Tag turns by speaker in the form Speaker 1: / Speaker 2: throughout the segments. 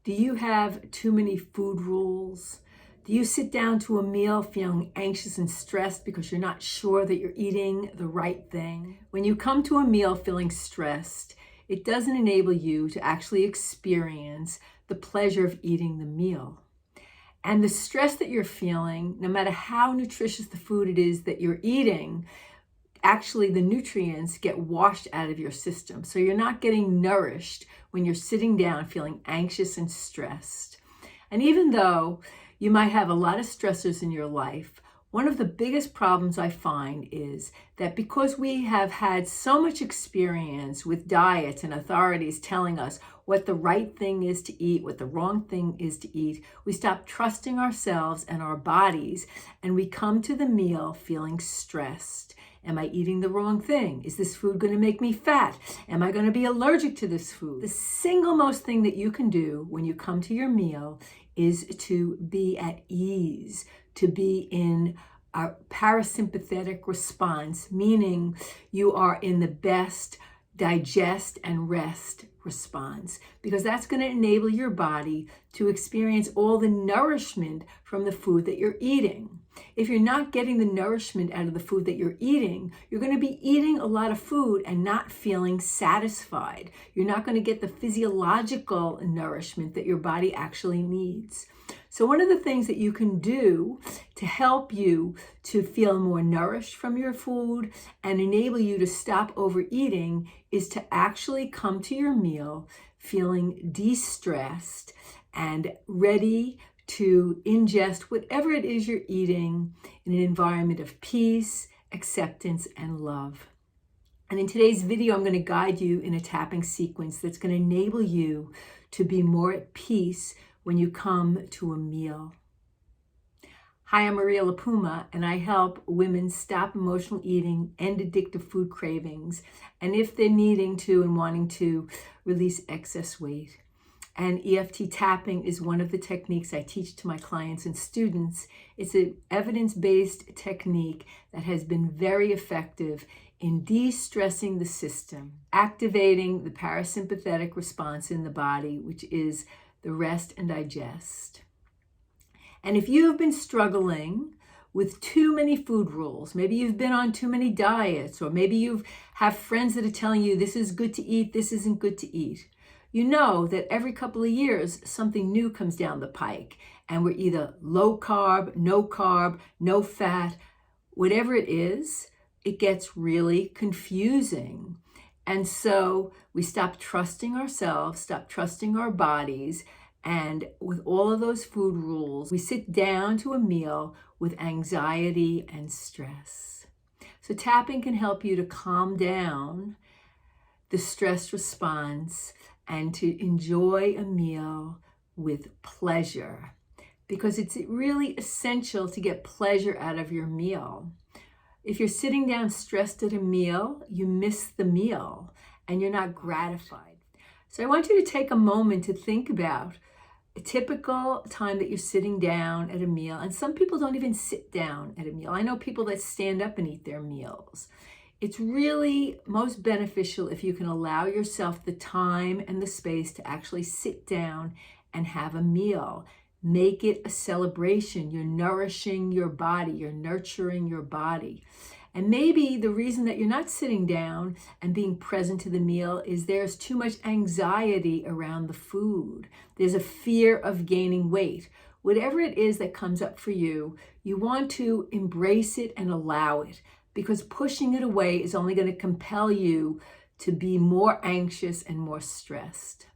Speaker 1: Do you have too many food rules? Do you sit down to a meal feeling anxious and stressed because you're not sure that you're eating the right thing? When you come to a meal feeling stressed, it doesn't enable you to actually experience the pleasure of eating the meal. And the stress that you're feeling, no matter how nutritious the food it is that you're eating, actually the nutrients get washed out of your system. So you're not getting nourished when you're sitting down feeling anxious and stressed. And even though you might have a lot of stressors in your life, one of the biggest problems I find is that because we have had so much experience with diets and authorities telling us what the right thing is to eat, what the wrong thing is to eat, we stop trusting ourselves and our bodies, and we come to the meal feeling stressed. Am I eating the wrong thing? Is this food going to make me fat? Am I going to be allergic to this food? The single most thing that you can do when you come to your meal is to be at ease, to be in a parasympathetic response, meaning you are in the best digest and rest response, because that's going to enable your body to experience all the nourishment from the food that you're eating. If you're not getting the nourishment out of the food that you're eating, you're going to be eating a lot of food and not feeling satisfied. You're not going to get the physiological nourishment that your body actually needs. So one of the things that you can do to help you to feel more nourished from your food and enable you to stop overeating is to actually come to your meal feeling de-stressed and ready to ingest whatever it is you're eating in an environment of peace, acceptance, and love. And in today's video, I'm going to guide you in a tapping sequence that's going to enable you to be more at peace when you come to a meal. Hi, I'm Maria LiPuma, and I help women stop emotional eating, end addictive food cravings, and if they're needing to and wanting to, release excess weight. And EFT tapping is one of the techniques I teach to my clients and students. It's an evidence-based technique that has been very effective in de-stressing the system, activating the parasympathetic response in the body, which is the rest and digest. And if you have been struggling with too many food rules, maybe you've been on too many diets, or maybe you have friends that are telling you this is good to eat, this isn't good to eat, you know that every couple of years something new comes down the pike, and we're either low carb, no fat, whatever it is, it gets really confusing. And so we stop trusting ourselves, stop trusting our bodies, and with all of those food rules, we sit down to a meal with anxiety and stress. So tapping can help you to calm down the stress response and to enjoy a meal with pleasure, because it's really essential to get pleasure out of your meal. If you're sitting down stressed at a meal, you miss the meal and you're not gratified. So I want you to take a moment to think about a typical time that you're sitting down at a meal. And some people don't even sit down at a meal. I know people that stand up and eat their meals. It's really most beneficial if you can allow yourself the time and the space to actually sit down and have a meal. Make it a celebration. You're nourishing your body. You're nurturing your body. And maybe the reason that you're not sitting down and being present to the meal is there's too much anxiety around the food. There's a fear of gaining weight. Whatever it is that comes up for you, you want to embrace it and allow it, because pushing it away is only going to compel you to be more anxious and more stressed.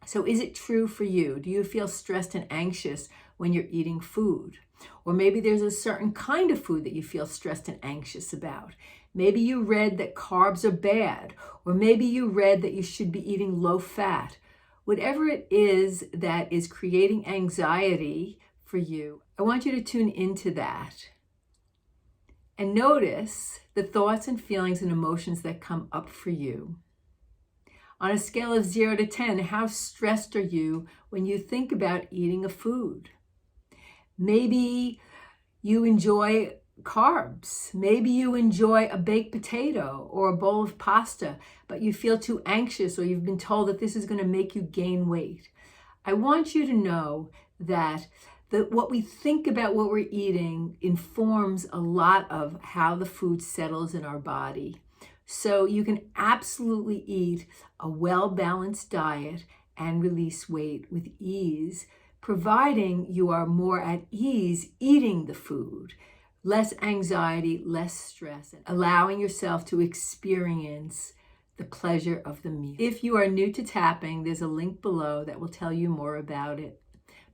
Speaker 1: So is it true for you? Do you feel stressed and anxious when you're eating food? Or maybe there's a certain kind of food that you feel stressed and anxious about. Maybe you read that carbs are bad, or maybe you read that you should be eating low fat. Whatever it is that is creating anxiety for you, I want you to tune into that and notice the thoughts and feelings and emotions that come up for you. On a scale of 0 to 10, how stressed are you when you think about eating a food? Maybe you enjoy carbs. Maybe you enjoy a baked potato or a bowl of pasta, but you feel too anxious, or you've been told that this is going to make you gain weight. I want you to know that what we think about what we're eating informs a lot of how the food settles in our body. So you can absolutely eat a well-balanced diet and release weight with ease, providing you are more at ease eating the food, less anxiety, less stress, and allowing yourself to experience the pleasure of the meal. If you are new to tapping, there's a link below that will tell you more about it.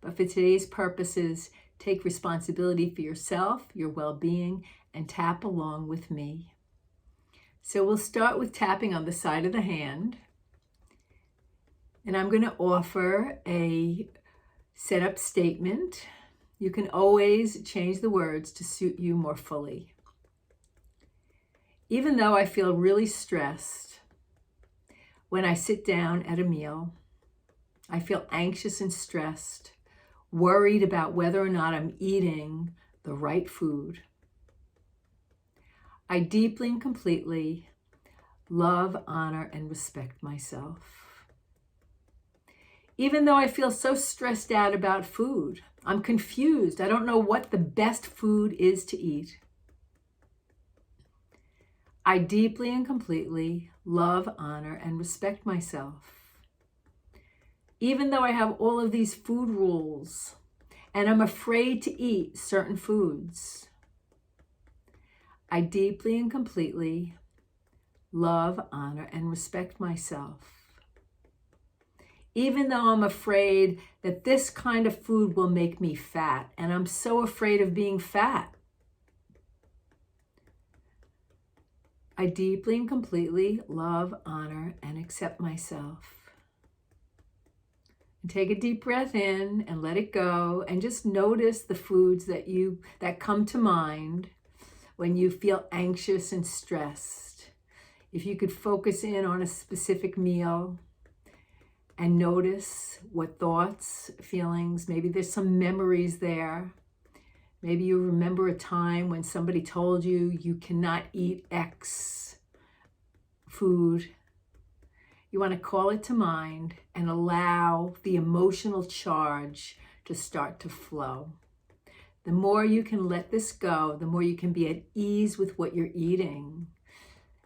Speaker 1: But for today's purposes, take responsibility for yourself, your well-being, and tap along with me. So we'll start with tapping on the side of the hand. And I'm going to offer a setup statement. You can always change the words to suit you more fully. Even though I feel really stressed when I sit down at a meal, I feel anxious and stressed, worried about whether or not I'm eating the right food. I deeply and completely love, honor, and respect myself. Even though I feel so stressed out about food, I'm confused. I don't know what the best food is to eat. I deeply and completely love, honor, and respect myself. Even though I have all of these food rules and I'm afraid to eat certain foods, I deeply and completely love, honor, and respect myself. Even though I'm afraid that this kind of food will make me fat, and I'm so afraid of being fat, I deeply and completely love, honor, and accept myself. And take a deep breath in and let it go, and just notice the foods that come to mind when you feel anxious and stressed. If you could focus in on a specific meal and notice what thoughts, feelings, maybe there's some memories there. Maybe you remember a time when somebody told you you cannot eat X food. You want to call it to mind and allow the emotional charge to start to flow. The more you can let this go, the more you can be at ease with what you're eating,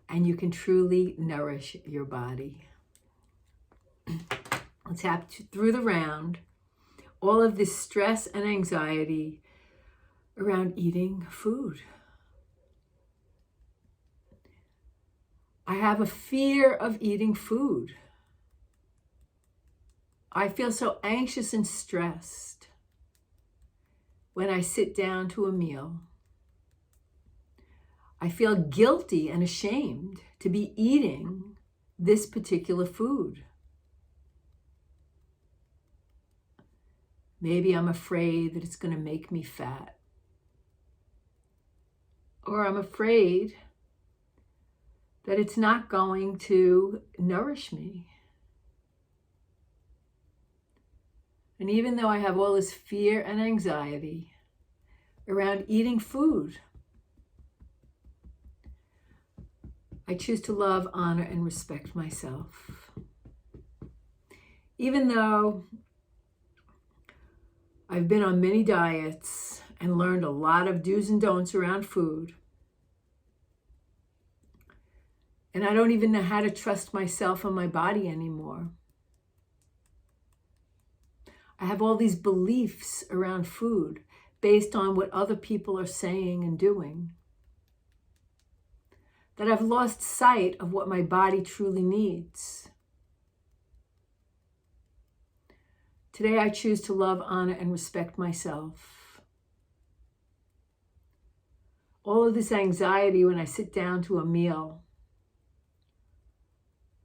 Speaker 1: and you can truly nourish your body. Let's tap through the round all of this stress and anxiety around eating food. I have a fear of eating food. I feel so anxious and stressed when I sit down to a meal. I feel guilty and ashamed to be eating this particular food. Maybe I'm afraid that it's going to make me fat. Or I'm afraid that it's not going to nourish me. And even though I have all this fear and anxiety around eating food, I choose to love, honor, and respect myself. Even though I've been on many diets and learned a lot of do's and don'ts around food, and I don't even know how to trust myself and my body anymore. I have all these beliefs around food based on what other people are saying and doing, that I've lost sight of what my body truly needs. Today I choose to love, honor, and respect myself. All of this anxiety when I sit down to a meal,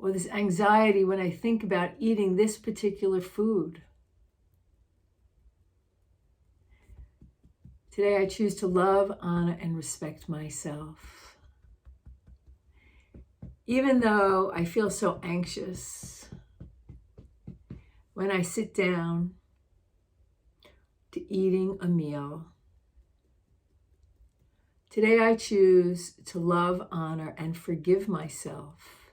Speaker 1: or this anxiety when I think about eating this particular food. Today I choose to love, honor, and respect myself. Even though I feel so anxious when I sit down to eating a meal, today I choose to love, honor, and forgive myself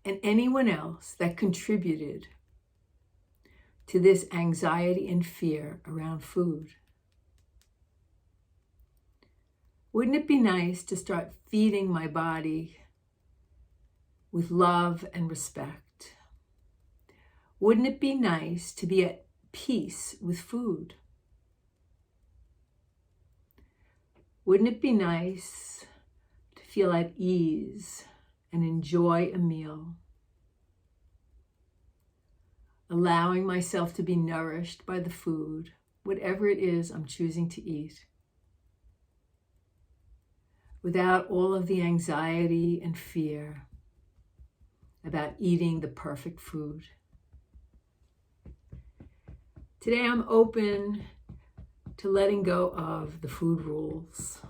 Speaker 1: and anyone else that contributed to this anxiety and fear around food? Wouldn't it be nice to start feeding my body with love and respect? Wouldn't it be nice to be at peace with food? Wouldn't it be nice to feel at ease and enjoy a meal? Allowing myself to be nourished by the food, whatever it is I'm choosing to eat, without all of the anxiety and fear about eating the perfect food. Today I'm open to letting go of the food rules,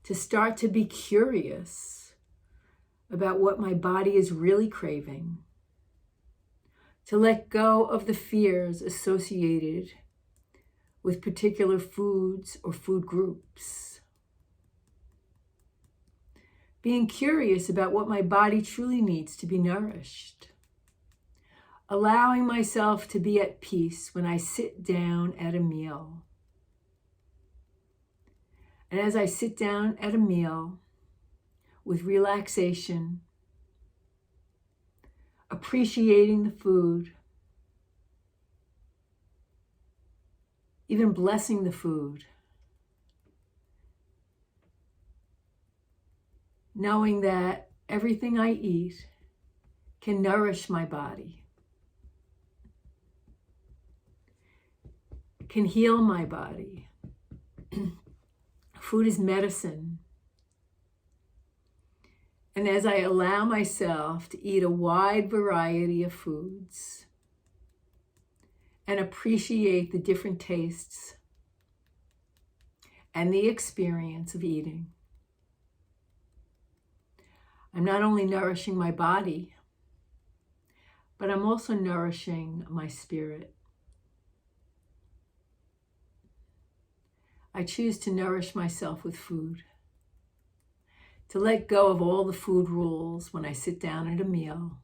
Speaker 1: to start to be curious about what my body is really craving, to let go of the fears associated with particular foods or food groups. Being curious about what my body truly needs to be nourished. Allowing myself to be at peace when I sit down at a meal. And as I sit down at a meal with relaxation, appreciating the food, even blessing the food, knowing that everything I eat can nourish my body, can heal my body. Food is medicine. And as I allow myself to eat a wide variety of foods and appreciate the different tastes and the experience of eating, I'm not only nourishing my body, but I'm also nourishing my spirit. I choose to nourish myself with food, to let go of all the food rules when I sit down at a meal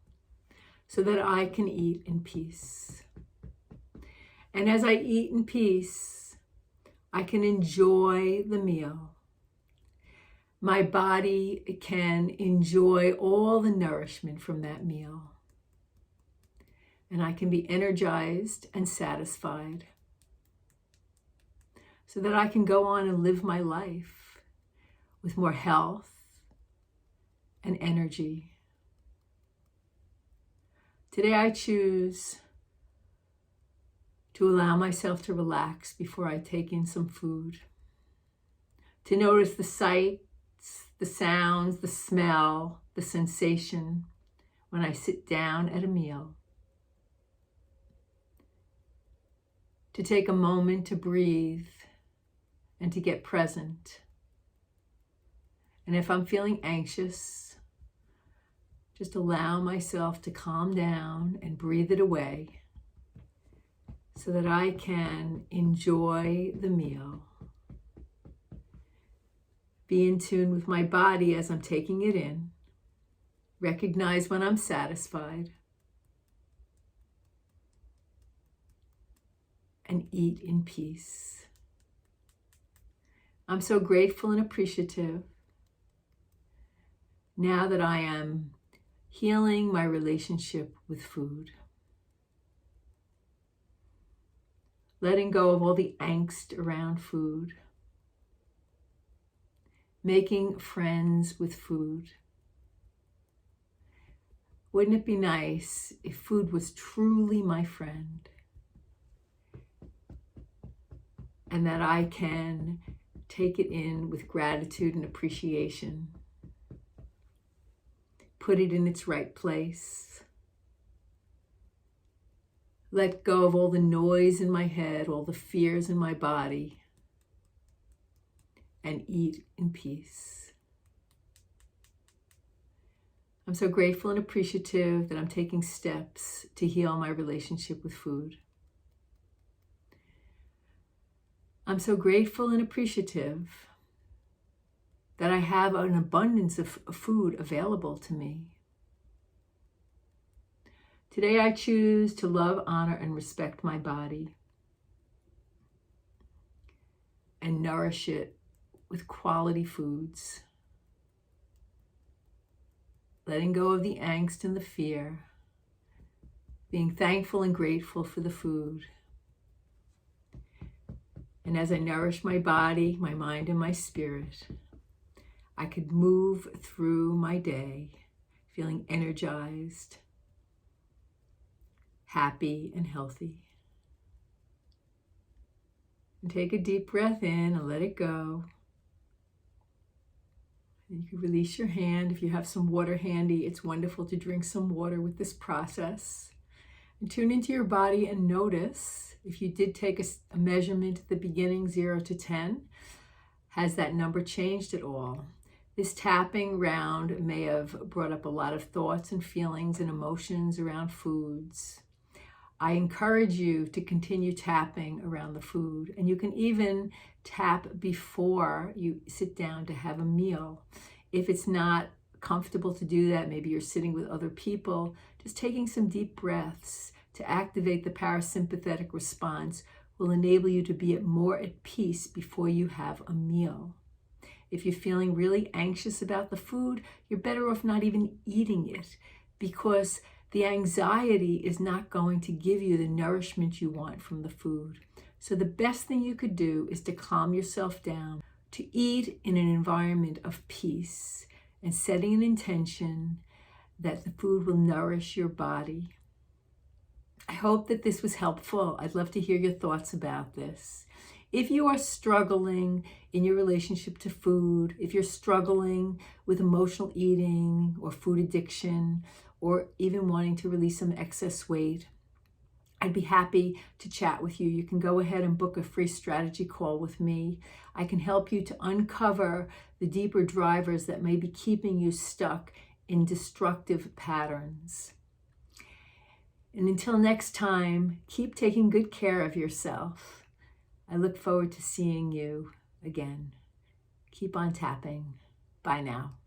Speaker 1: so that I can eat in peace. And as I eat in peace, I can enjoy the meal. My body can enjoy all the nourishment from that meal. And I can be energized and satisfied so that I can go on and live my life with more health and energy. Today I choose to allow myself to relax before I take in some food, to notice the sights, the sounds, the smell, the sensation when I sit down at a meal, to take a moment to breathe and to get present. And if I'm feeling anxious, just allow myself to calm down and breathe it away so that I can enjoy the meal. Be in tune with my body as I'm taking it in. Recognize when I'm satisfied. And eat in peace. I'm so grateful and appreciative now that I am healing my relationship with food. Letting go of all the angst around food. Making friends with food. Wouldn't it be nice if food was truly my friend? And that I can take it in with gratitude and appreciation. Put it in its right place. Let go of all the noise in my head, all the fears in my body, and eat in peace. I'm so grateful and appreciative that I'm taking steps to heal my relationship with food. I'm so grateful and appreciative that I have an abundance of food available to me. Today I choose to love, honor, and respect my body and nourish it with quality foods. Letting go of the angst and the fear. Being thankful and grateful for the food. And as I nourish my body, my mind, and my spirit, I could move through my day feeling energized, happy, and healthy. And take a deep breath in and let it go. And you can release your hand. If you have some water handy, it's wonderful to drink some water with this process. And tune into your body and notice if you did take a measurement at the beginning, 0 to 10, has that number changed at all? This tapping round may have brought up a lot of thoughts and feelings and emotions around foods. I encourage you to continue tapping around the food, and you can even tap before you sit down to have a meal. If it's not comfortable to do that, maybe you're sitting with other people, just taking some deep breaths to activate the parasympathetic response will enable you to be more at peace before you have a meal. If you're feeling really anxious about the food, you're better off not even eating it, because the anxiety is not going to give you the nourishment you want from the food. So the best thing you could do is to calm yourself down, to eat in an environment of peace, and setting an intention that the food will nourish your body. I hope that this was helpful. I'd love to hear your thoughts about this. If you are struggling in your relationship to food, if you're struggling with emotional eating or food addiction, or even wanting to release some excess weight, I'd be happy to chat with you. You can go ahead and book a free strategy call with me. I can help you to uncover the deeper drivers that may be keeping you stuck in destructive patterns. And until next time, keep taking good care of yourself. I look forward to seeing you again. Keep on tapping. Bye now.